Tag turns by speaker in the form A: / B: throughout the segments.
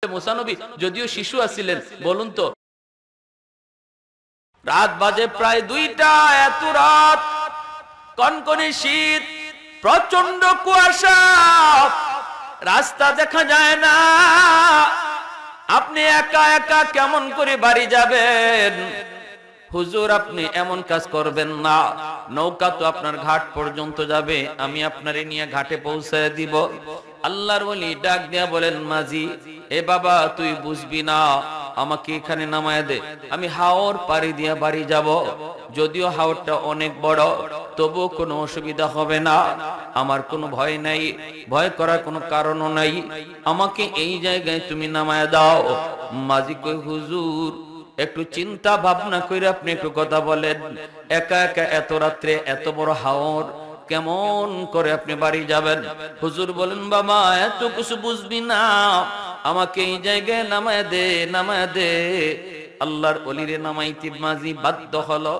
A: মুসা নবী যদিও শিশু আছিলেন, বলুন তো রাত বাজে প্রায় 2টা, এত রাত, কনকনে শীত, প্রচন্ড কুয়াশা, রাস্তা দেখা যায় না, আপনি একা একা কেমন করে বাড়ি যাবেন? হুজুর আপনি এমন কাজ করবেন না, নৌকা তো আপনার ঘাট পর্যন্ত যাবে, আমি আপনারে নিয়ে ঘাটে পৌঁছায় দিব। আল্লাহর ওলি ডাক দিয়া বলেন, মাঝি এ বাবা তুই বুঝবি না, আমাকে এখানে নামায় দে, আমি হাওর পাড়ি দিয়া বাড়ি যাব। যদিও হাওরটা অনেক বড়, তবু কোনো অসুবিধা হবে না, আমার কোনো ভয় নাই, ভয় করার কোনো কারণও নাই, আমাকে এই জায়গায় তুমি নামায় দাও। মাঝি কই, হুজুর একটু চিন্তা ভাবনা করে আপনি একটু কথা বলেন, একা একা এত রাত্রে এত বড় হাওর কেমন করে আপনি বাড়ি যাবেন? হুজুর বলেন, বাবা এত কিছু বুঝবি না, আমাকে এই জায়গায় নামায় দে, নামায় দে। আল্লাহর ওলিরে নামাইতে মাঝি বাধ্য হলো।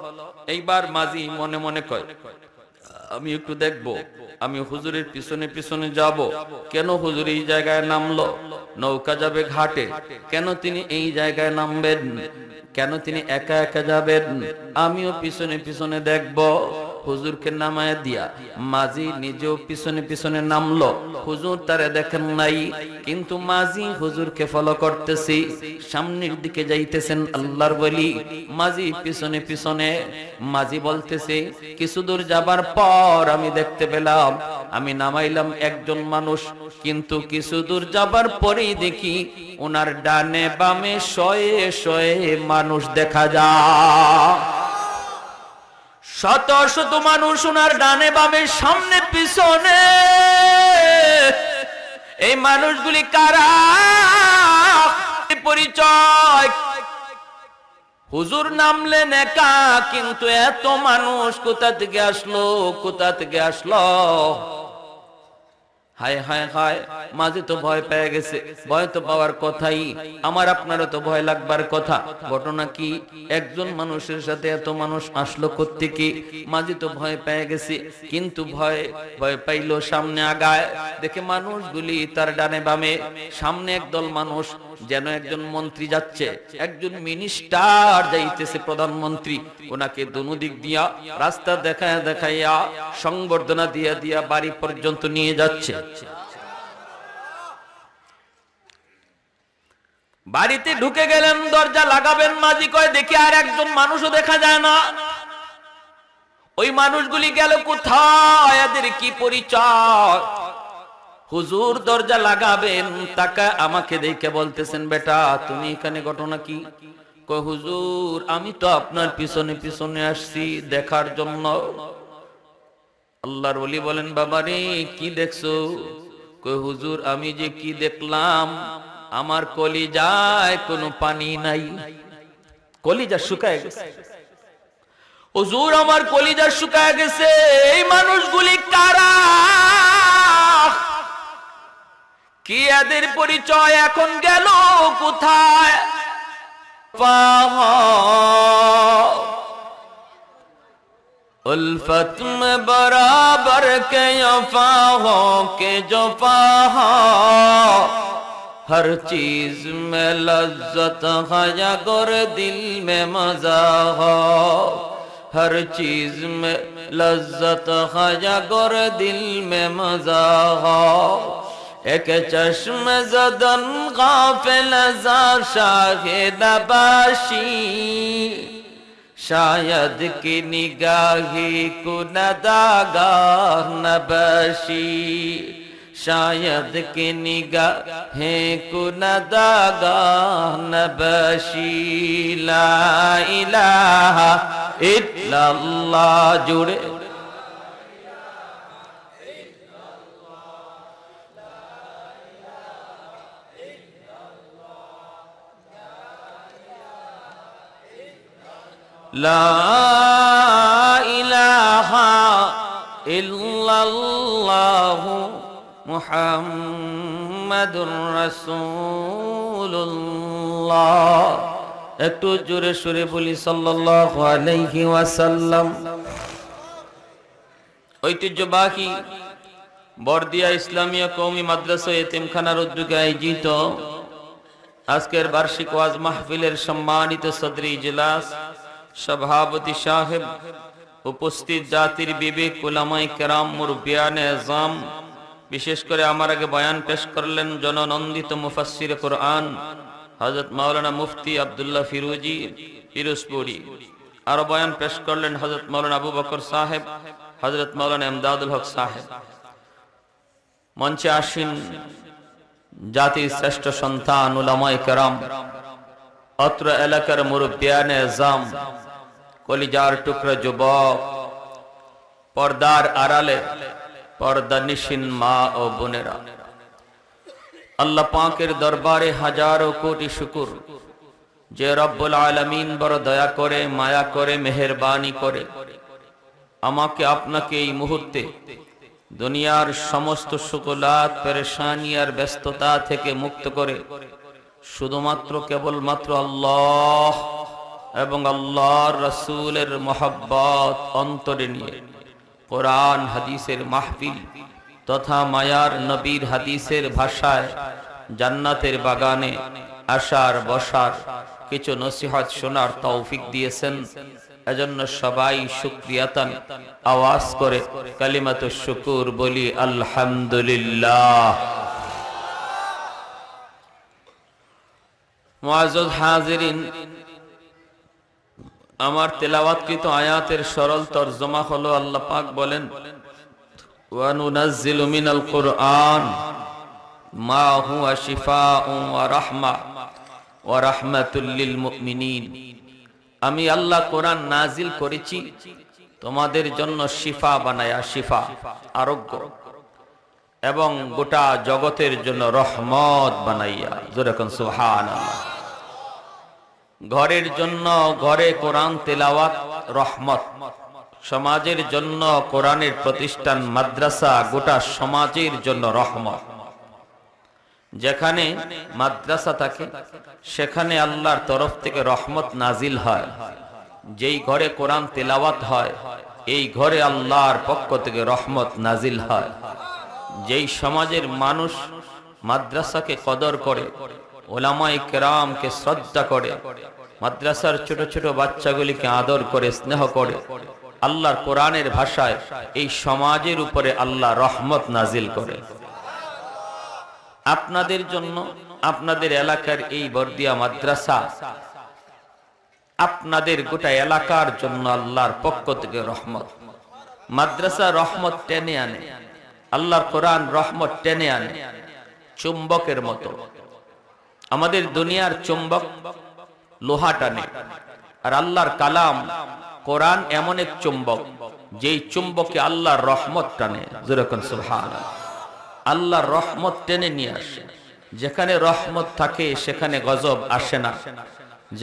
A: এইবার মাঝি মনে মনে কয়, আমি একটু দেখবো, আমি হুজুরের পিছনে পিছনে যাব। কেন হুজুর এই জায়গায় নামলো? নৌকা যাবে ঘাটে, কেন তিনি এই জায়গায় নামবেন? কেন তিনি একা একা যাবেন? আমিও পিছনে পিছনে দেখব। হুজুরকে নামায় দিয়া মাঝি নিজেও পিছনে পিছনে নামলো। হুজুর তারে দেখেন নাই, কিন্তু মাঝি হুজুরকে ফলো করতেছি, সামনের দিকে যাইতেছেন আল্লাহর ওলি, মাঝি পিছনে পিছনে। মাঝি বলতেছে, কিছু দূর যাবার পর আমি দেখতে পেলাম, আমি নামাইলাম একজন মানুষ, কিন্তু কিছু দূর যাবার পরেই দেখি ওনার ডানে বামে শয়ে শয়ে মানুষ দেখা যায়। শত শত মানুষ ওনার ডানে বামে সামনে পিছনে। এই মানুষগুলি কারা? পরিচয়, হুজুর নামলেন একা, কিন্তু এত মানুষ কোথা থেকে আসলো, কোথা থেকে আসলো? হায় হায় হায়, মাঝে তো ভয় পেয়ে গেছে। ভয় তো পাওয়ার কথাই, আমার আপনারও তো ভয় লাগবার কথা। ঘটনা কি? একজন মানুষের সাথে এত মানুষ আসলো কোত্থেকে? মাঝে তো ভয় পেয়ে গেছে, কিন্তু ভয় পাইলো, সামনে আগায়, দেখে মানুষগুলি তার ডানে বামে। সামনে একদল মানুষ, যেন একজন মন্ত্রী যাচ্ছে, একজন মিনিস্টার যাইতেছে, প্রধানমন্ত্রী, ওনাকে দুদিক দিয়া রাস্তা দেখায় দেখাইয়া সংবর্ধনা দিয়া দিয়া বাড়ি পর্যন্ত নিয়ে যাচ্ছে। বাড়িতে ঢুকে গেলেন, দরজা লাগাবেন, মাঝি কয় দেখি আর একজন মানুষও দেখা যায় না। ওই মানুষগুলি গেল কোথায়? এদের কি পরিচয়? হুজুর দরজা লাগাবেন, তাকা আমাকে দেখে বলতেছেন, বেটা তুমি এখানে, ঘটনা কি? কয় হুজুর আমি তো আপনার পিছনে পিছনে আসছি দেখার জন্য। আল্লাহর ওলি বলেন, বাবারে কি দেখছো? কয় হুজুর আমি যে কি দেখলাম, আমার কলিজায় কোনো পানি নাই, কলিজা শুকায় গেছে। হুজুর আমার কলিজা শুকায় গেছে। এই মানুষগুলি কারা? কি এদের পরিচয়? এখন গেল কোথায়? उल्फत में बराबर के वफा हो के जफा हो, हर चीज में लज्जत है अगर दिल में मजा हो, हर चीज में लज्जत है अगर दिल में मजा हो, एक चश्म ज़दन गाफिल ज़ा शाहिद नबाशी, शायद की निगाही को नदागाह नबाशी, शायद की निगाहें को नदागाह नबाशी। ला इलाहा इल्लल्लाह जुड़े লা ইলাহা ইল্লাল্লাহু মুহাম্মাদুর রাসূলুল্লাহ। একটু জোরে সুরে বলি সাল্লাল্লাহু আলাইহি ওয়াসাল্লাম। ঐতিহ্যবাহী বরদিয়া ইসলামিয়া কওমি মাদ্রাসা এতিমখানার উদ্যোগে আয়োজিত আজকের বার্ষিক ওয়াজ মাহফিলের সম্মানিত সদরি ইজলাস, সভাপতি সাহেব, উপস্থিত জাতির বিবেক, উলামায়ে কেরাম, মুরব্বিয়ানে আযম, বিশেষ করে আমার আগে বয়ান পেশ করলেন জননন্দিত মুফাসসির কুরআন হযরত মাওলানা মুফতি আব্দুল্লাহ ফিরোজি পিরোজপুরি। আর বয়ান পেশ করলেন হযরত মাওলানা আবু বকর সাহেব, হযরত মাওলানা ইমদাদুল হক সাহেব। মঞ্চে আসীন জাতির শ্রেষ্ঠ সন্তান উলামায়ে কেরাম, অত্র এলাকার মুরব্বিয়ানে আযম, কলিজার টুকরা যুবক, পর্দার আড়ালে পর্দানিশীন মা ও বোনেরা, আল্লাহ পাকের দরবারে হাজারো কোটি শুকর যে রব্বুল আলামিন বড় দয়া করে, মায়া করে, মেহেরবানি করে আমাকে আপনাকে এই মুহূর্তে দুনিয়ার সমস্ত শুকলাত, পেরেশানি আর ব্যস্ততা থেকে মুক্ত করে শুধুমাত্র কেবলমাত্র আল্লাহ এবং আল্লাহর রাসূলের মহব্বত অন্তরে নিয়ে কোরআন হাদিসের মাহফিল তথা মায়ার নবীর হাদিসের ভাষায় জান্নাতের বাগানে আসার বসার কিছু নসিহত শোনার তৌফিক দিয়েছেন। এজন্য সবাই শুকরিয়াতান আওয়াজ করে কালিমাতুশ শুকুর বলি আলহামদুলিল্লাহ। মুআজ্জাজ হাজিরিন, আমার তেলাওয়াতকৃত আয়াতের সরল তরজমা হলো আল্লাহ পাক বলেন, ওয়া নুনাজ্জিলু মিনাল কুরআন মা হুয়া শিফাউন ওয়া রাহমা ওয়া রাহমাতুল লিল মুমিনিন। আমি আল্লাহ কোরআন নাজিল করেছি তোমাদের জন্য শিফা বানায়া, শিফা আরোগ্য, এবং গোটা জগতের জন্য রহমত বানাইয়া। জোরে কোন সুবহানাল্লাহ। ঘরের জন্য ঘরে কোরআন তেলাওয়াত রহমত, সমাজের জন্য কোরআনের প্রতিষ্ঠান মাদ্রাসা গোটা সমাজের জন্য রহমত। যেখানে মাদ্রাসা থাকে সেখানে আল্লাহর তরফ থেকে রহমত নাজিল হয়। যেই ঘরে কোরআন তেলাওয়াত হয় এই ঘরে আল্লাহর পক্ষ থেকে রহমত নাজিল হয়। যেই সমাজের মানুষ মাদ্রাসাকে কদর করে, উলামায়ে কেরামকে শ্রদ্ধা করে, মাদ্রাসার ছোট ছোট বাচ্চাগুলিকে আদর করে, স্নেহ করে, আল্লাহর কোরআনের ভাষায় এই সমাজের উপরে আল্লাহ রহমত নাজিল করে। আপনাদের জন্য, আপনাদের এলাকার এই বর্দিয়া মাদ্রাসা আপনাদের গোটা এলাকার জন্য আল্লাহর পক্ষ থেকে রহমত। মাদ্রাসা রহমত টেনে আনে, আল্লাহর কোরআন রহমত টেনে আনে চুম্বকের মতো। আমাদের দুনিয়ার চুম্বক লোহা টানে, আর আল্লাহর কালাম কোরআন এমন এক চুম্বক যেই চুম্বকে আল্লাহর রহমত টানে। যেরকম সুবহানাল্লাহ, আল্লাহর রহমত টেনে নিয়ে আসে। যেখানে রহমত থাকে সেখানে গজব আসে না,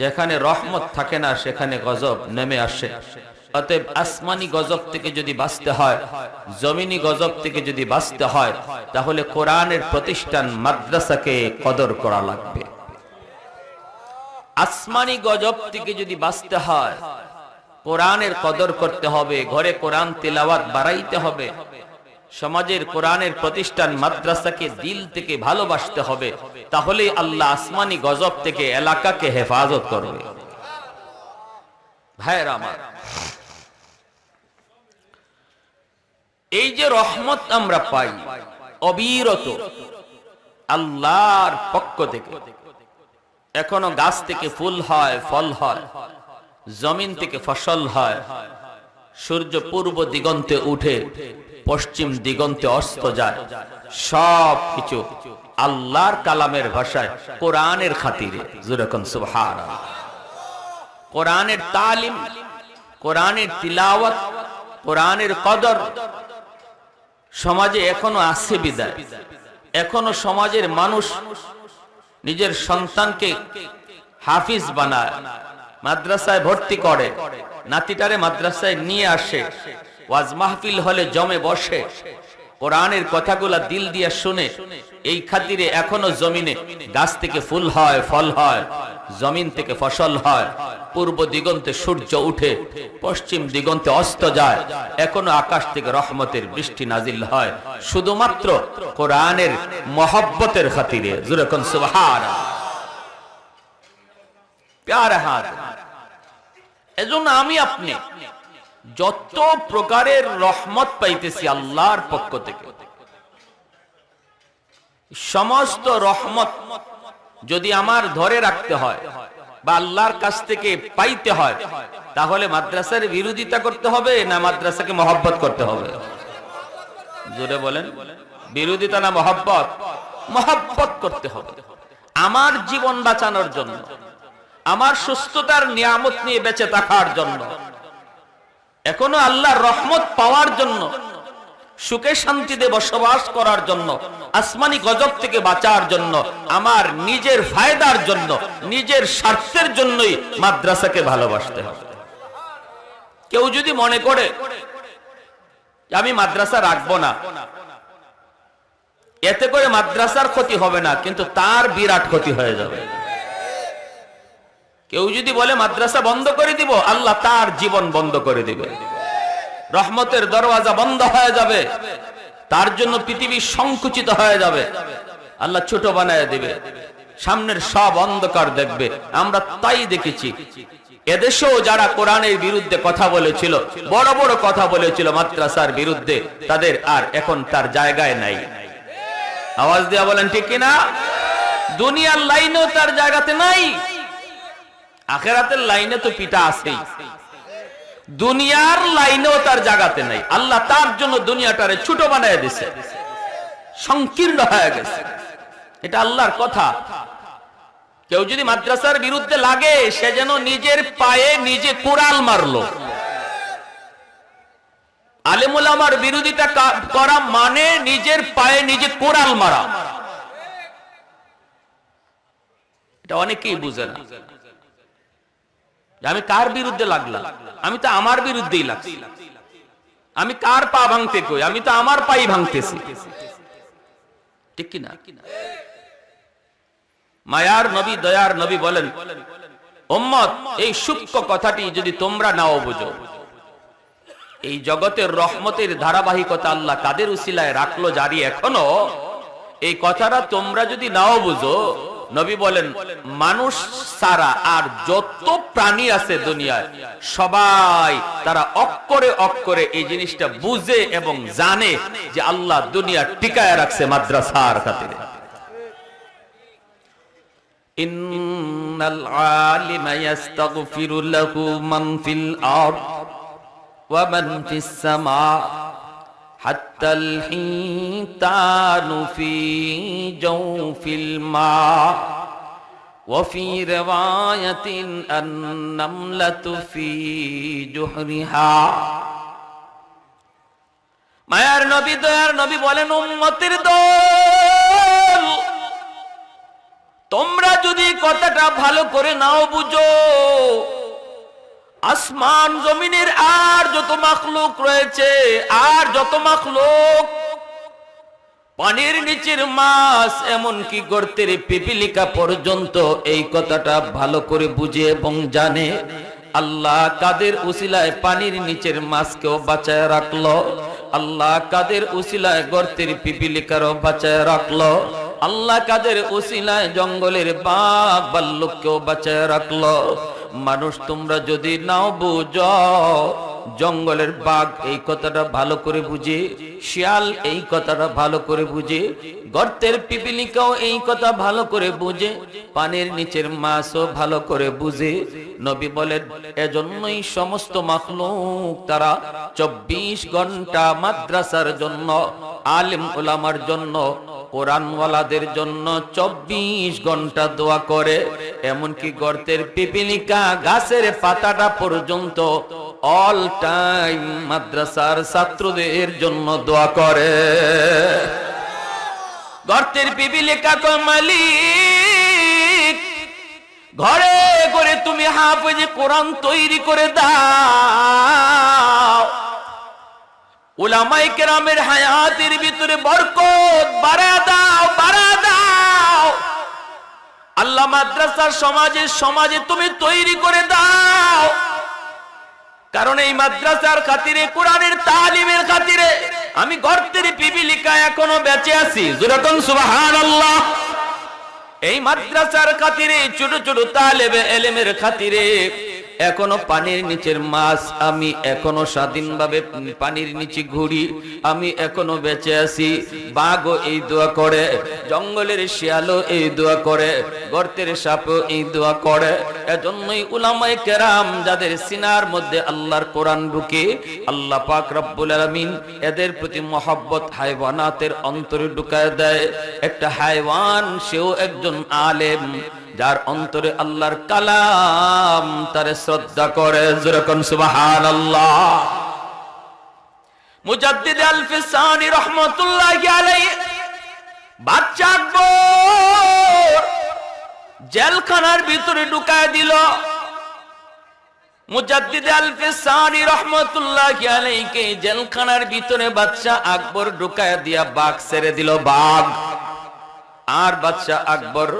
A: যেখানে রহমত থাকে না সেখানে গজব নেমে আসে। অতএব আসমানি গজব থেকে যদি বাঁচতে হয়, জমিনি গজব থেকে যদি বাঁচতে হয়, তাহলে কোরআনের প্রতিষ্ঠান মাদ্রাসাকে কদর করা লাগবে। আসমানি গজব থেকে যদি বাঁচতে হয় কোরআনের কদর করতে হবে, ঘরে কোরআন তেলাওয়াত বাড়াইতে হবে, সমাজের কোরআনের প্রতিষ্ঠান মাদ্রাসাকে দিল থেকে ভালোবাসতে হবে। তাহলেই আল্লাহ আসমানি গজব থেকে এলাকাকে হেফাজত করবে। ভাইরা আমার, এই যে রহমত আমরা পাই অবিরত আল্লাহর পক্ষ থেকে, এখনো গাছ থেকে ফুল হয়, ফল হয়, জমিন থেকে ফসল হয়, সূর্য পূর্ব দিগন্তে উঠে পশ্চিম দিগন্তে অস্ত যায়, সব কিছু আল্লাহর কালামের ভাষায় কোরআনের খাতিরে। যেরকম সুবহানাল্লাহ। কোরআনের তালিম, কোরআনের তিলাওয়াত, কোরআনের কদর সমাজে এখনো আছে বিদায় এখনো সমাজের মানুষ নিজের সন্তানকে হাফিজ বানায়, মাদ্রাসায় ভর্তি করে, নাতিটারে মাদ্রাসায় নিয়ে আসে, ওয়াজ মাহফিল হলে জমে বসে, কোরআনের কথাগুলা দিল দিয়ে শুনে। এই খাতিরে এখনো জমিনে গাছ থেকে ফুল হয়, ফল হয়, জমিন থেকে ফসল হয়, পূর্ব দিগন্তে সূর্য উঠে পশ্চিম দিগন্তে অস্ত যায়, এখনো আকাশ থেকে রহমতের বৃষ্টি নাজিল হয়, শুধুমাত্র কোরআনের মহব্বতের খাতিরে। যেরকম সুবহানাল্লাহ। প্যারে হাত। এজন্য আমি আপনি যত প্রকারের রহমত পাইতেছি আল্লাহর পক্ষ থেকে, সমস্ত রহমত যদি আমার ধরে রাখতে হয় বা আল্লাহর কাছ থেকে পাইতে হয়, তাহলে মাদ্রাসার বিরোধিতা করতে হবে না মাদ্রাসাকে মহব্বত করতে হবে? জোরে বলেন, বিরোধিতা না মহব্বত? মহব্বত করতে হবে। আমার জীবন বাঁচানোর জন্য, আমার সুস্থতার নিয়ামত নিয়ে বেঁচে থাকার জন্য, এখনো আল্লাহর রহমত পাওয়ার জন্য, সুখে শান্তিতে বসবাস করার জন্য, আসমানি গজব থেকে বাঁচার জন্য, আমার নিজের ফায়দার জন্য, নিজের স্বার্থের জন্যই মাদ্রাসাকে ভালোবাসতে হবে। কেউ যদি মনে করে আমি মাদ্রাসা রাখবো না, এতে করে মাদ্রাসার ক্ষতি হবে না, কিন্তু তার বিরাট ক্ষতি হয়ে যাবে। কেউ যদি বলে মাদ্রাসা বন্ধ করে দিব, আল্লাহ তার জীবন বন্ধ করে দিবে, রহমতের দরওয়াজা বন্ধ হয়ে যাবে, তার জন্য পৃথিবী সংকুচিত হয়ে যাবে, আল্লাহ ছোট বানায় দিবে, সামনের সব অন্ধকার দেখবে। আমরা তাই দেখেছি, এদেশেও যারা কোরআনের বিরুদ্ধে কথা বলেছিল, বড় বড় কথা বলেছিল মাদ্রাসার বিরুদ্ধে, তাদের আর এখন তার জায়গায় নাই। আওয়াজ দিয়া বলেন ঠিক কিনা? দুনিয়ার লাইনেও তার জায়গাতে নাই, আখিরাতের লাইনে তো পিতা আছেই, দুনিয়ার লাইনেও তার জায়গাতে নাই। আল্লাহ তার জন্য দুনিয়াটারে ছোট বানায় দিছে, সংকীর্ণ হয়ে গেছে। এটা আল্লাহর কথা। কেউ যদি মাদ্রাসার বিরুদ্ধে লাগে, সে যেন নিজের পায়ে নিজে কুড়াল মারলো। আলেম ওলামার বিরোধিতা করা মানে নিজের পায়ে নিজে কুড়াল মারা। এটা অনেকেই বুঝে না। আমি কার বিরুদ্ধে লাগলাম? আমি তো আমার বিরুদ্ধেই লাগছি। আমি কার পা ভাঙতে কই? আমি তো আমার পাই ভাঙতেছি, ঠিক কিনা? মায়ার নবী, দয়ার নবী বলেন, উম্মত, এই সূক্ষ্ম কথাটি যদি তোমরা নাও বুঝো, এই জগতের রহমতের ধারাবাহিকতা আল্লাহ কাদের উসিলায় রাখলো জারি এখনো, এই কথাটা তোমরা যদি নাও বুঝো, নবী বলেন মানুষ সারা আর যত প্রাণী আছে দুনিয়ায়, সবাই তারা অক্ষরে অক্ষরে এই জিনিসটা বুঝে এবং জানে যে আল্লাহ দুনিয়া টিকায় রাখছে মাদ্রাসার খাতিরে। ইন্নাল আলিমা ইস্তাগফিরু লাহু মান ফিল আরদ ওয়া মান ফিস সামা হাত্তাল হিতানু ফি জাওফিল মা ওয়া ফি রিওয়ায়াতিন আন-নামলাতু ফি জুহরিহা। মায়ার নবী, দয়ার নবী বলেন, উম্মতের দল, তোমরা যদি কথাটা ভালো করে নাও বুঝো, আসমান জমিনের আর যত মাখলুক রয়েছে, আর যত মাখলুক, পানির নিচের মাছ, এমনকি গর্তের পিপিলিকা পর্যন্ত এই কথাটা ভালো করে বুঝে এবং জানে আল্লাহ কাদের উসিলায় পানির নিচের মাছকেও বাঁচায় রাখলো, আল্লাহ কাদের উসিলায় গর্তের পিপিলিকারও বাঁচায় রাখলো, আল্লাহ কাদের উসিলায় জঙ্গলের বাঘ ভাল্লুককেও বাঁচায় রাখলো। মানুষ তোমরা যদি নাও বুঝো, জঙ্গলের বাঘ এই কথাটা ভালো করে বুঝে, শিয়াল এই কথাটা ভালো করে বুঝে, গর্তের পিপিলিকাও এই কথা ভালো করে বুঝে, পানির নিচের মাছও ভালো করে বুঝে। নবী বলেন, এজন্যই সমস্ত মাখলুক তারা 24 ঘন্টা মাদ্রাসার জন্য, আলেম ওলামার জন্য, কোরআনওয়ালাদের জন্য 24 ঘন্টা দোয়া করে। এমনকি গর্তের পিপিলিকা, গাছের পাতাটা পর্যন্ত অল টাইম মাদ্রাসার ছাত্রদের জন্য দোয়া করে। গর্তের পিপিলিকা কয়, মালিক, ঘরে ঘরে তুমি হাফেজ কোরআন তৈরি করে দাও, উলামায়ে কেরামের হায়াতের ভিতরে বরকত বাড়া দাও, বাড়া দাও। আল্লাহ মাদ্রাসার সমাজে তুমি তৈরি করে দাও, কারণ এই মাদ্রাসার খাতিরে, কোরআনের তালিমের খাতিরে আমি গর্তের পিপিলিকা এখনো বেঁচে আছি। জোরে কোন সুবহানাল্লাহ। এই মাদ্রাসার খাতিরে, ছোট ছোট তালেবে ইলমের খাতিরে এখনো পানির নিচের মাছ, আমি এখনো স্বাধীনভাবে পানির নিচে ঘুরি, আমি এখনো বেঁচে আছি। বাঘও এই দোয়া করে, জঙ্গলের শিয়ালও এই দোয়া করে, গর্তের সাপও এই দোয়া করে। এজন্যই উলামায়ে কেরাম যাদের সিনার মধ্যে আল্লাহর কোরআন ঢুকে, আল্লাহ পাক রব্বুল আলামিন এদের প্রতি মহব্বত হায়ওয়ানাতের অন্তরে ঢুকায় দেয়। একটা হায়ওয়ান সেও একজন আলেম, যার অন্তরে আল্লাহর কালাম তারে শ্রদ্ধা করে। যেরকম সুবহানাল্লাহ। মুজাদ্দিদ আল-ফিসানি রাহমাতুল্লাহি আলাইহি বাদশা আকবর জেলখানার ভিতরে ঢুকায় দিল। মুজাদ্দিদ আল-ফিসানি রাহমাতুল্লাহি আলাইহিকে জেলখানার ভিতরে বাদশা আকবর ঢুকায় দিয়া বাঘ ছেড়ে দিল। বাঘ আর বাদশা আকবর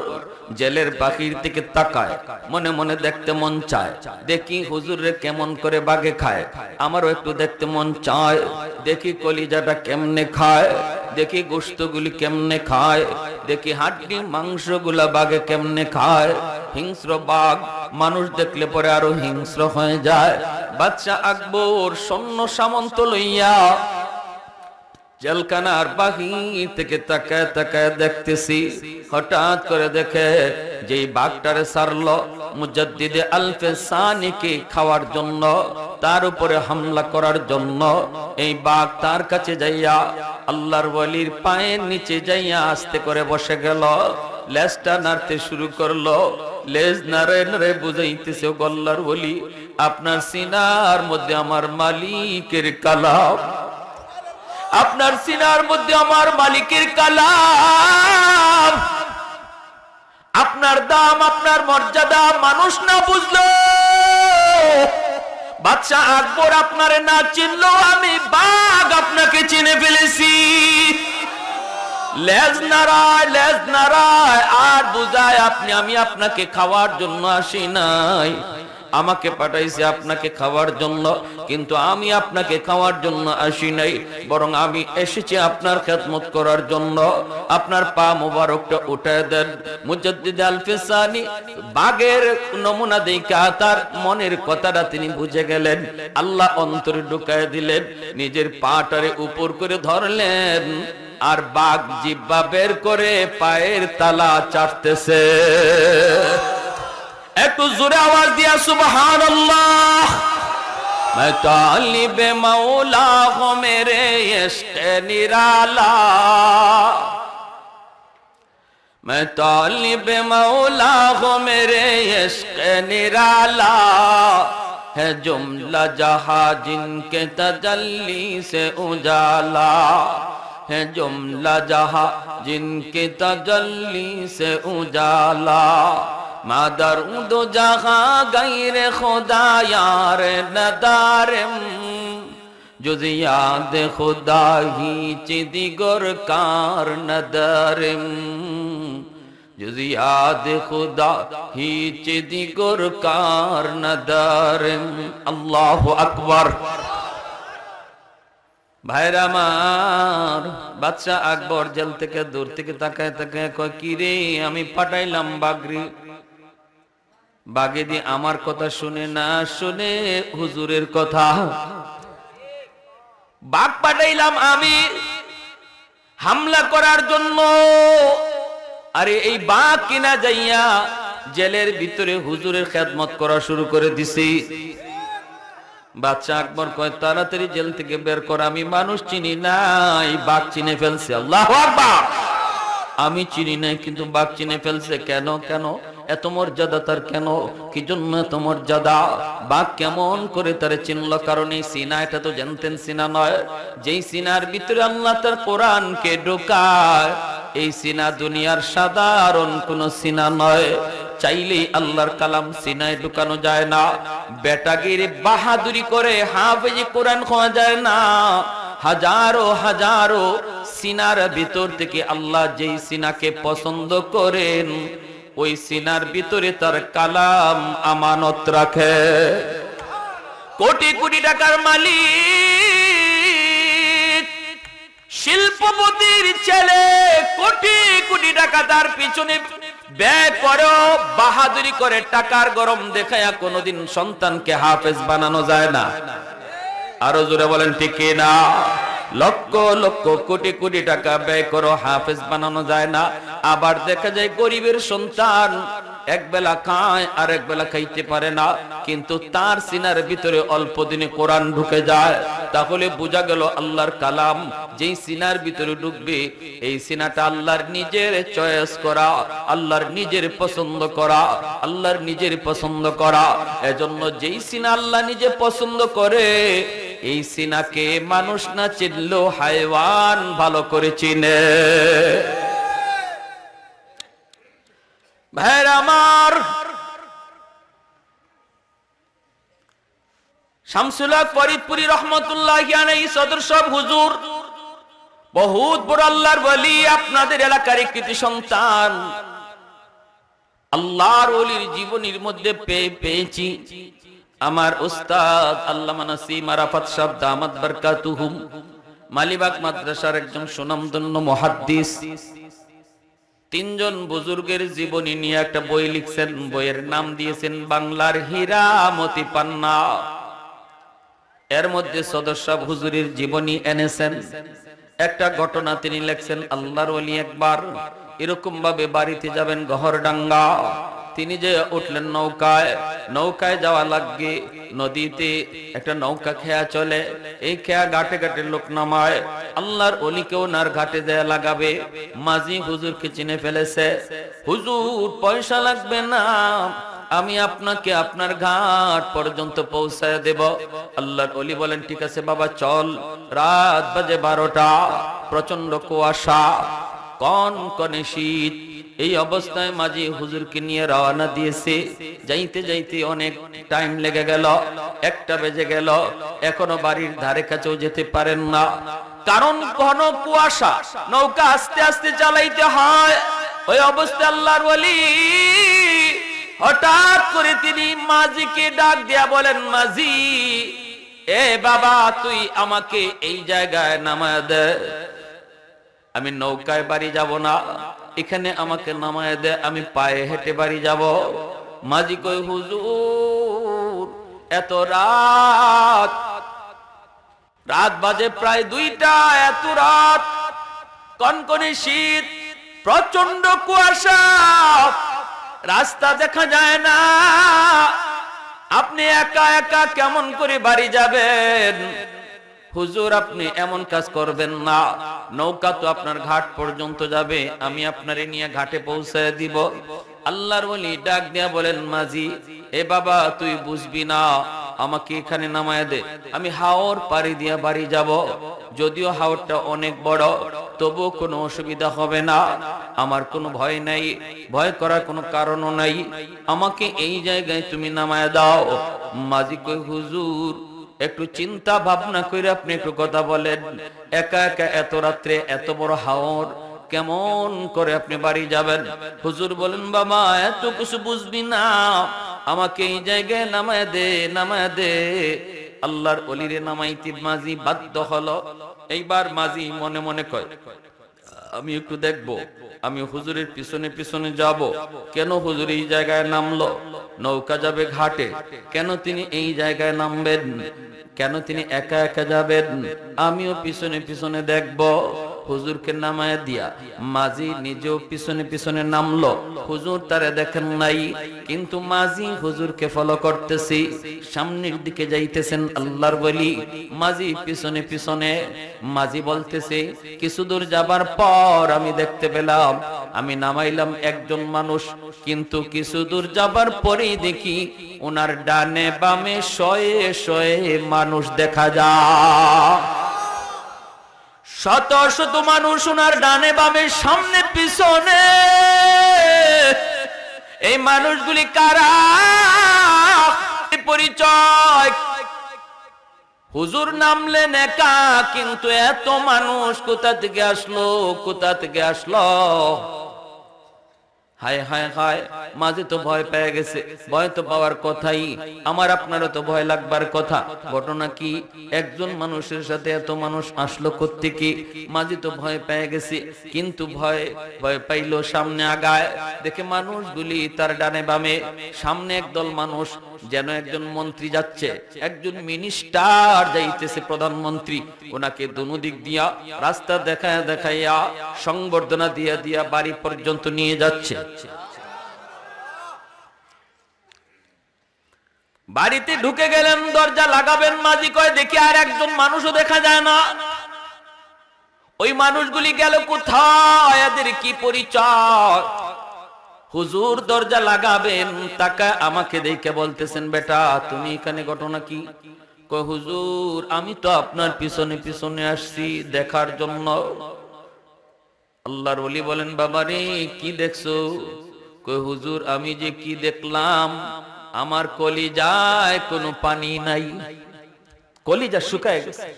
A: জেলের বাহির থেকে তাকায়, মনে মনে দেখতে মন চায়, দেখি হুজুরে কেমন করে বাঘে খায়, আমারও একটু দেখতে মন চায়, দেখি কলিজাটা কেমনে খায়, দেখি গোশতগুলি কেমনে খায়, দেখি হাড্ডি মাংসগুলা বাঘে কেমনে খায়। হিংস্র বাঘ মানুষ দেখলে পরে আরো হিংস্র হয়ে যায়। বাদশা আকবর সৈন্য সামন্ত লইয়া জেলখানার বাহির থেকে তাকায় তাকায় দেখতেছি, হঠাৎ করে দেখে যেই বাঘটারে ছাড়লো মুজাদ্দিদে আল-ফিসানিকে খাওয়ার জন্য, তার উপরে হামলা করার জন্য, এই বাঘ তার কাছে যাইয়া আল্লাহর ওয়ালির পায়ের নিচে যাইয়া আস্তে করে বসে গেল। লেজটা নাড়তে শুরু করলো, লেজ নাড়ে নাড়ে বুঝাইতেছে, ও আল্লাহর ওয়ালি, আপনার সিনার মধ্যে আমার মালিকের কালাম, আপনার সিনার মধ্যে আমার মালিকের কালাম, আপনার দাম, আপনার মর্যাদা মানুষ না বুঝলো, বাদশা আকবর আপনারে না চিনলো, আমি বাঘ আপনাকে চিনে ফেলেছি। লেজ নাড়ায় আর বুঝায়, আমি আপনাকে খাওয়ার জন্য আসি নাই, আমাকে পাঠাইছে আপনাকে খাওয়ার জন্য, কিন্তু আমি আপনাকে খাওয়ার জন্য আসি নাই, বরং আমি এসেছি আপনার খেদমত করার জন্য। আপনার পা মোবারকটা উঠায় দেন। মুজাদ্দিদ আল-ফিসানি বাঘের নমুনা দেখা তার মনের কথাটা তিনি বুঝে গেলেন। আল্লাহ অন্তরে ঢুকায় দিলেন, নিজের পাটারে উপর করে ধরলেন, আর বাঘ জিহ্বা বের করে পায়ের তালা চাটতেছে। একটু জোরে আওয়াজ দিয়া সুবহানাল্লাহ। मैं तालिब मौला हूँ मेरे इश्क़ निराला, मैं तालिब मौला हूँ मेरे इश्क़ निराला, है जुमला जहाँ जिनके तजल्ली से उजाला, है जुमला जहाँ जिनके तजल्ली से उजाला, मादर दो जहाँ गैर खुदा यार नदारम, जुज याद खुदा ही चिदिगर कार नदारम, जुज याद खुदा ही चिदिगर कार नदारम। अल्लाह अकबर। ভাইরা আমার, বাদশা আকবর জেল থেকে দূর থেকে তাকায় তাকায় কয়, কি রে, আমি পাঠাইলাম বাগরি, বাগে দি আমার কথা শুনে না শুনে হুজুরের কথা, বাঘ পাঠাইলাম আমি হামলা করার জন্য, আরে এই বাঘ কিনা যাইয়া জেলের ভিতরে হুজুরের খেদমত করা শুরু করে দিছি। বাদশা আকবর কয়, তাড়াতাড়ি জেল থেকে বের কর, আমি মানুষ চিনি নাই, বাঘ চিনে ফেলছে। আল্লাহু আকবার। আমি চিনি নাই কিন্তু বাঘ চিনে ফেলছে। কেন কেন এত মর্যাদা তার, কেন কি জন্য এত মর্যাদা? বাঘ কেমন করে তারে চিনল? কারণ এই সিনা, এটা তো জানতেন সিনা নয়, যেই সিনার ভিতরে আল্লাহ তার কোরআনকে ঢোকায়, এই সিনা দুনিয়ার সাধারণ কোন সিনা নয়। চাইলেই আল্লাহর কালাম সিনায় ঢুকানো যায় না, বেটাগিরি বাহাদুরি করে হাফেজি কোরআন খোয়া যায় না। হাজারো হাজারো সিনার ভিতর থেকে আল্লাহ যেই সিনাকে পছন্দ করেন, ওই সিনার ভিতরে তার কালাম আমানত রাখে। কোটি কোটি টাকার মালিক, শিল্পপতির ছেলে, কোটি কোটি টাকা তার পিছনে ব্যয় করো, বাহাদুরি করে টাকার গরম দেখায়া কোনোদিন সন্তানকে হাফেজ বানানো যায় না। আরো জোরে বলেন ঠিক কি না? লক্ষ লক্ষ কোটি কোটি টাকা ব্যয় করো, হাফেজ বানানো যায় না। আবার দেখা যায় গরিবের সন্তান এক বেলা খায় আর এক বেলা খাইতে পারে না, কিন্তু তার সিনার ভিতরে অল্প দিনে কোরআন ঢুকে যায়। তাহলে বোঝা গেল আল্লাহর কালাম যেই সিনার ভিতরে ঢুকবে, এই সিনাটা আল্লাহর নিজের চয়েস করা, আল্লাহর নিজের পছন্দ করা, আল্লাহর নিজের পছন্দ করা। এজন্য যেই সিনা আল্লাহ নিজে পছন্দ করে, এই সিনাকে মানুষ না চিনলেও হায়ওয়ান ভালো করে চিনে। ভাইরা আমার, শামসুল হক ফরিদপুরি রহমতুল্লাহি আলাইহি সদর সাহেব হুজুর বহুত বড় আল্লাহর ওলি, আপনাদের এলাকার কৃতি সন্তান। আল্লাহর ওলির জীবনীর মধ্যে পেয়েছি আমার উস্তাদ আল্লামা নাসিম আরাফাত সাহেব দামাত বারকাতুহুম, মালিবাগ মাদ্রাসার একজন সুনামধন্য মুহাদ্দিস। তিনজন বুজুর্গের জীবনী নিয়ে একটা বই লিখছেন, বইয়ের নাম দিয়েছেন বাংলার হীরা মতি পান্না। এর মধ্যে সদর সাহেব হুজুরের জীবনী এনেছেন। একটা ঘটনা তিনি লিখছেন, আল্লাহর ওলি একবার এরকম ভাবে বাড়িতে যাবেন গহরডাঙ্গা, তিনি যে উঠলেন নৌকায়, নৌকায় যাওয়া লাগে, নদীতে একটা নৌকা খেয়া চলে, এই খেয়া ঘাটে ঘাটে লোক নামায়, আল্লাহর ওলিকেও নার ঘাটে দেয়া লাগাবে। মাঝি হুজুরকে চিনে ফেলেছে, হুজুর পয়সা লাগবে না, আমি আপনাকে আপনার ঘাট পর্যন্ত পৌঁছায় দেব। আল্লাহর ওলি বলেন ঠিক আছে বাবা চল। রাত বাজে 12টা, প্রচন্ড কুয়াশা, কনকনে শীত। এই অবস্থায় মাঝি হুজুরকে নিয়ে রওনা দিয়েছে। যাইতে যাইতে অনেক টাইম লেগে গেল, 1টা বেজে গেল, এখনো বাড়ির ধারে কাছেও যেতে পারেন না, কারণ ঘন কুয়াশা, নৌকা আস্তে আস্তে চালাইতে হয়। ওই অবস্থায় আল্লাহর ওলি হঠাৎ করে তিনি মাঝিকে ডাক দিয়া বলেন, মাঝি এ বাবা তুই আমাকে এই জায়গায় নামায় দে, আমি নৌকায় বাড়ি যাব না, এখানে আমাকে নামায় দে, আমি পায়ে হেঁটে বাড়ি যাব। মাঝি কই হুজুর এত রাত, রাত বাজে প্রায় 2টা, এত রাত, কনকনে শীত, প্রচন্ড কুয়াশা, রাস্তা দেখা যায় না, আপনি একা একা কেমন করে বাড়ি যাবেন? হুজুর আপনি এমন কাজ করবেন না, নৌকা তো আপনার ঘাট পর্যন্ত যাবে, আমি আপনারে নিয়ে ঘাটে পৌঁছায় দিব। আল্লাহর ওলি ডাক দিয়া বলেন, মাঝি এ বাবা তুই বুঝবি না, আমাকে এখানে নামায় দে, আমি হাওর পাড়ি দিয়া বাড়ি যাব। যদিও হাওরটা অনেক বড়, তবুও কোনো অসুবিধা হবে না, আমার কোনো ভয় নাই, ভয় করার কোনো কারণও নাই, আমাকে এই জায়গায় তুমি নামায় দাও। মাঝি কই হুজুর একটু চিন্তা ভাবনা করে আপনি একটু কথা বলেন, একা একা এত রাত্রে এত বড় হাওর কেমন করে আপনি বাড়ি যাবেন? হুজুর বলেন, বাবা এত কিছু বুঝবি না, আমাকে এই জায়গায় নামায় দে, নামায় দে। আল্লাহর ওলিরে নামাইতে মাঝি বাধ্য হলো। এইবার মাঝি মনে মনে কয়, আমি একটু দেখবো, আমি হুজুরের পিছনে পিছনে যাব। কেন হুজুর এই জায়গায় নামলো? নৌকা যাবে ঘাটে, কেন তিনি এই জায়গায় নামবেন? কেন তিনি একা একা যাবেন? আমিও পিছনে পিছনে দেখব। হুজুরকে নামায় দিয়া মাঝি নিজেও পিছনে পিছনে নামলো। হুজুর তারে দেখেন নাই, কিন্তু মাঝি হুজুরকে ফলো করতেছি, সামনের দিকে যাইতেছেন আল্লাহর ওলি, মাঝি পিছনে পিছনে। মাঝি বলতেছে, কিছু দূর যাবার পর আমি দেখতে পেলাম, আমি নামাইলাম একজন মানুষ, কিন্তু কিছু দূর যাবার পরেই দেখি ওনার ডানে বামে শয়ে শয়ে মানুষ দেখা যায়। শত শত মানুষ ওনার ডানে বামে সামনে পিছনে। এই মানুষগুলি কারা? পরিচয়? হুজুর নামলেন একা, কিন্তু এত মানুষ কোথা থেকে আসলো, কোথা থেকে আসলো? হায় হায় হায়, মাঝে তো ভয় পেয়ে গেছে। ভয় তো পাওয়ার কথাই, আমার আপনারও তো ভয় লাগবার কথা। ঘটনা কি, একজন মানুষের সাথে এত মানুষ আসলো কোত্থেকে? মাঝে তো ভয় পেয়ে গেছে, কিন্তু ভয় পাইলো, সামনে আগায়, দেখে মানুষগুলি তার ডানে বামে। সামনে একদল মানুষ, যেন একজন মন্ত্রী যাচ্ছে, একজন মিনিস্টার যাইতেছে, প্রধানমন্ত্রী। ওনাকে দুনো দিক দিয়া রাস্তা দেখায়া দেখাইয়া সংবর্ধনা দিয়া দিয়া বাড়ি পর্যন্ত নিয়ে যাচ্ছে। বাড়িতে ঢুকে গেলেন, দরজা লাগাবেন, মাঝি কয় দেখি আর একজন মানুষও দেখা যায় না। ওই মানুষগুলি গেল কোথায়, এদের কি পরিচয়? হুজুর দরজা লাগাবেন, তাকা আমাকে দেখে বলতেছেন, বেটা তুমি এখানে, ঘটনা কি? কয় হুজুর আমি তো আপনার পিছনে পিছনে আসছি দেখার জন্য। আল্লাহর ওলি বলেন, বাবারে কি দেখছো? কয় হুজুর আমি যে কি দেখলাম, আমার কলিজায় কোনো পানি নাই, কলিজা শুকায় গেছে।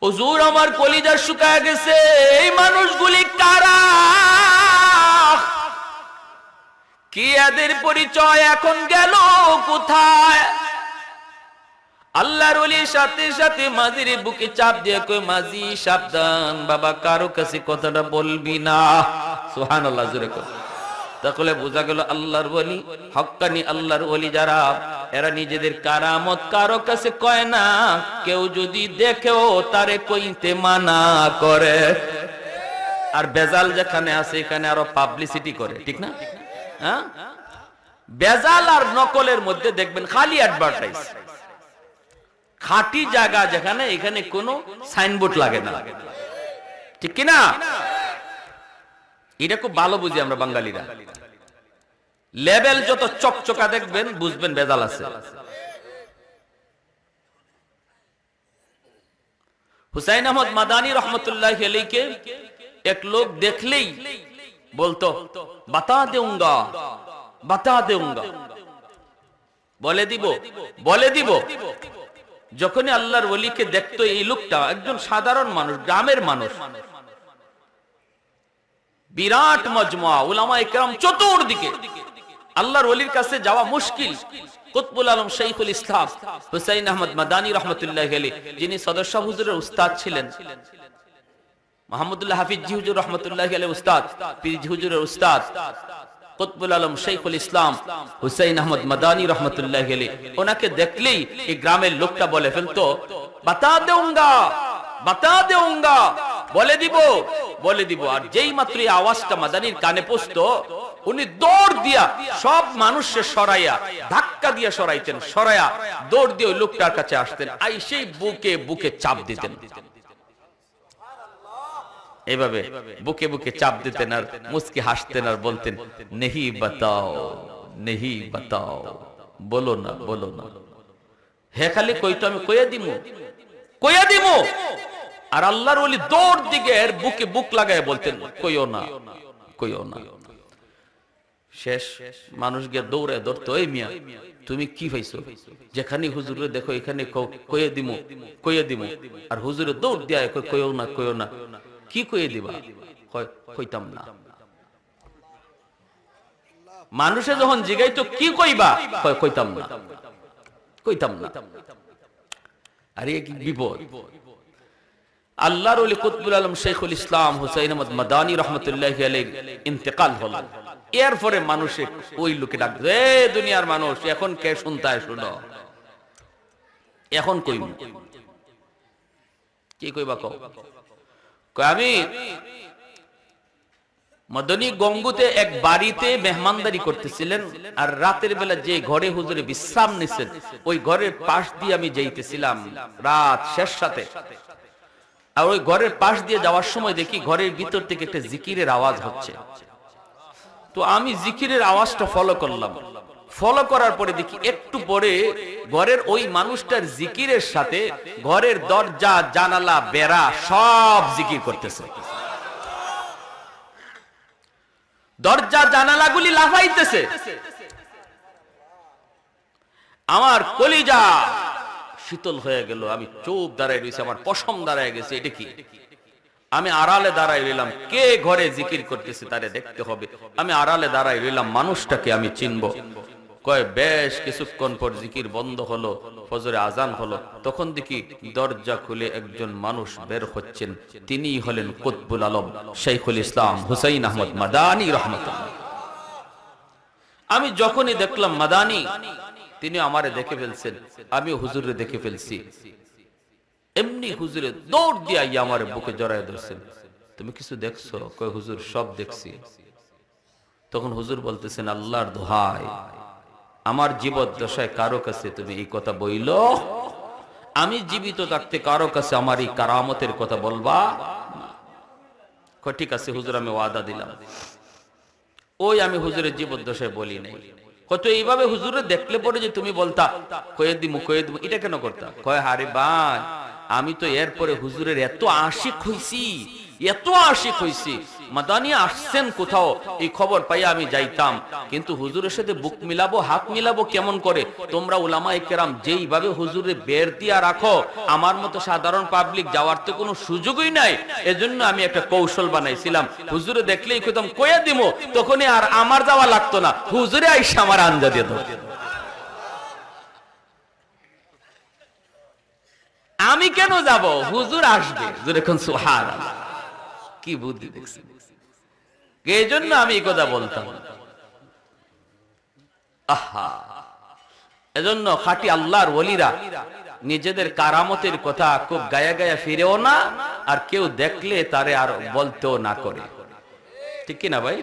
A: হুজুর আমার কলিজা শুকায় গেছে। এই মানুষগুলি কারা, কি এদের পরিচয়, এখন গেল কোথায়? আল্লাহর ওলির সাথে সাথে মাঝির বুকে চাপ দিয়ে কই, মাঝি সাবধান, বাবা কারো কাছে কথাটা বলবি না। সুবহানাল্লাহ, জোরে কর। তাহলে বোঝা গেল আল্লাহর ওলি, হক্কানি আল্লাহর ওলি যারা, এরা নিজেদের কারামত কারো কাছে কয় না। কেউ যদি দেখেও তারে কইতে মানা করে। আর বেজাল যেখানে আছে এখানে আরো পাবলিসিটি করে, ঠিক না? হ্যাঁ, বেজাল আর নকলের মধ্যে দেখবেন খালি অ্যাডভার্টাইজ। খাঁটি জায়গা যেখানে, এখানে কোনো সাইনবোর্ড লাগে না, ঠিক কিনা? এটা খুব ভালো বুঝি আমরা বাঙালিরা। লেবেল যত চকচকা দেখবেন বুঝবেন বেজাল আছে। হুসাইন আহমদ মাদানী রহমতুল্লাহি আলাইহি এক লোক দেখলেই বলতো, বাতা দেউঙ্গা, বাতা দেউঙ্গা, বলে দিব, বলে দিব। যখনই আল্লাহর ওলিকে দেখতো, এই লোকটা একজন সাধারণ মানুষ, গ্রামের মানুষ, বিরাট মজমা উলামায়ে কেরাম চতুর্দিকে, আল্লাহর ওলির কাছে যাওয়া মুশকিল। কুতবুল আলম শাইখুল ইসলাম হুসাইন আহমদ মাদানী রাহমাতুল্লাহি আলাইহি, যিনি সদর শাহ হুজুরের উস্তাদ ছিলেন, মাহমুদুল্লাহ হাফিজ জি হুজুর রাহমাতুল্লাহি আলাইহি উস্তাদ, পীর জি হুজুরের উস্তাদ কুতবুল আলম শাইখুল ইসলাম হুসাইন আহমদ মাদানী রাহমাতুল্লাহি আলাইহি, ওনাকে দেখলেই এই গ্রামের লোকটা বলে ফেলতো, বাতা দেউঙ্গা, বাতা দেউঙ্গা, বলে দিব, বলে দিব। আর যেই মাত্র এই আওয়াজটা মাদানীর কানে পৌঁছতো, উনি দৌড় দিয়া সব মানুষকে সরাইয়া, ধাক্কা দিয়া সরাইতেন, সরাইয়া দৌড় দিয়ে ওই লোকটার কাছে আসতেন, আইসেই বুকে বুকে চাপ দিতেন। এভাবে বুকে বুকে চাপ দিতেন আর মুস্কি হাসতেন আর বলতেন, নেহি বাতাও, নেহি বাতাও, বলো না, বলো না। হে খালি কইতো, আমি কইয়া দিমু, কইয়া দিমু। আর আল্লাহর ওলি দৌড় দিকে এর বুকে বুক লাগায় বলতেন, কইও না, কইও না। শেষ মানুষ গিয়ে দৌড়ে ধরতো, এই মিয়া তুমি কি পাইছো? যেখানে হুজুরে দেখো এখানে কইয়া দিমু, কইয়া দিমু। আর হুজুরে দৌড় দিয়া কইও না, কইও না। কি কইয়ে দিবা? কইতাম না। মানুষে যখন জিগাইতো কি কইবা, কইতাম না, কইতাম না। আরে কি বিপদ। আল্লাহর ওলি কুতবুল আলম শাইখুল ইসলাম হুসাইন আহমদ মাদানী রাহমাতুল্লাহি আলাইহি ইন্তেকাল হলো। এরপরে মানুষে ওই লোকে ডাকতো, এ দুনিয়ার মানুষ, এখন কে শুনতায় শুনো, এখন কইব কি কইবা কও? আমি মদনী গঙ্গুতে এক বাড়িতে মেহমানদারি করতেছিলেন, আর রাতের বেলা যে ঘরে হুজুরে বিশ্রাম নিছেন, ওই ঘরের পাশ দিয়ে আমি যাইতেছিলাম রাত শেষ রাতে। আর ওই ঘরের পাশ দিয়ে যাওয়ার সময় দেখি ঘরের ভিতর থেকে একটা জিকিরের আওয়াজ হচ্ছে। তো আমি জিকিরের আওয়াজটা ফলো করলাম। ফলো করার পরে দেখি একটু পরে ঘরের ওই মানুষটার জিকিরের সাথে ঘরের দরজা, জানালা, বেড়া সব জিকির করতেছে। দরজা জানালাগুলি লাফাইতেছে। আমার কলিজা শীতল হয়ে গেল। আমি চুপ দাঁড়ায় রয়েছি, আমার পশম দাঁড়ায় গেছে। এটা কি? আমি আড়ালে দাঁড়াই রইলাম, কে ঘরে জিকির করতেছে তারে দেখতে হবে। আমি আড়ালে দাঁড়াই রইলাম, মানুষটাকে আমি চিনবো। কয় বেশ কিছুক্ষণ পর জিকির বন্ধ হলো, ফজরে আজান হলো, তখন দেখি দরজা খুলে একজন মানুষ বের হচ্ছেন। তিনিই হলেন কুতবুল আলম শাইখুল ইসলাম হুসাইন আহমদ মাদানী রাহমাতুল্লাহ। আমি যখনই দেখলাম মাদানী, তিনি আমারে দেখে ফেলছেন, আমি হুজুরে দেখে ফেলছি। এমনি হুজুরে দৌড় দিয়ে আইয়া আমার বুকে জড়ায় ধরছেন। তুমি কিছু দেখছো? কয় হুজুর সব দেখছি। তখন হুজুর বলতেছেন, আল্লাহর দোহাই, আমার জীবদ্দশায় কারো কাছে তুমি এই কথা বইলো? আমি জীবিত থাকতে কারো কাছে আমার এই কারামতের কথা বলবা? ঠিক আছে হুজুর, আমি ওয়াদা দিলাম। ওই আমি হুজুরের জীবদ্দশায় বলি নাই। কত এইভাবে হুজুরে দেখলে পরে যে তুমি বলতা কয়ে দিমু, এটা কেন করতা? কয় হারে ভাই, আমি তো এরপরে হুজুরের এত আশিক হইছি, এত আশিক হইছি, মাদানী আসছেন কোথাও এই খবর পাইয়া আমি যাইতাম, কিন্তু হুজুরের সাথে বুক মিলাবো, হাত মিলাবো কেমন করে? তোমরা উলামায়ে কেরাম যেইভাবে হুজুরে বের দিয়া রাখো, আমার মতো সাধারণ পাবলিক যাওয়ার তো কোনো সুযোগই নাই। এজন্য আমি একটা কৌশল বানাইছিলাম, হুজুরে দেখলেই কইতাম কইয়া দিমু, তখনই আর আমার যাওয়া লাগতো না, হুজুরে আইসা আমার আঞ্জা দিয়ে দাও। আমি কেন যাব? হুজুর আসবে। যখন সুবহানাল্লাহ, কি বুদ্ধি দেখছেন? এই জন্য আমি এই কথা বলতাম। আহা, এজন্য খাঁটি আল্লাহর ওলিরা নিজেদের কারামতের কথা খুব গায়া গায়া ফিরেও না, আর কেউ দেখলে তারে আর বলতেও না করে। ঠিক কি না ভাই?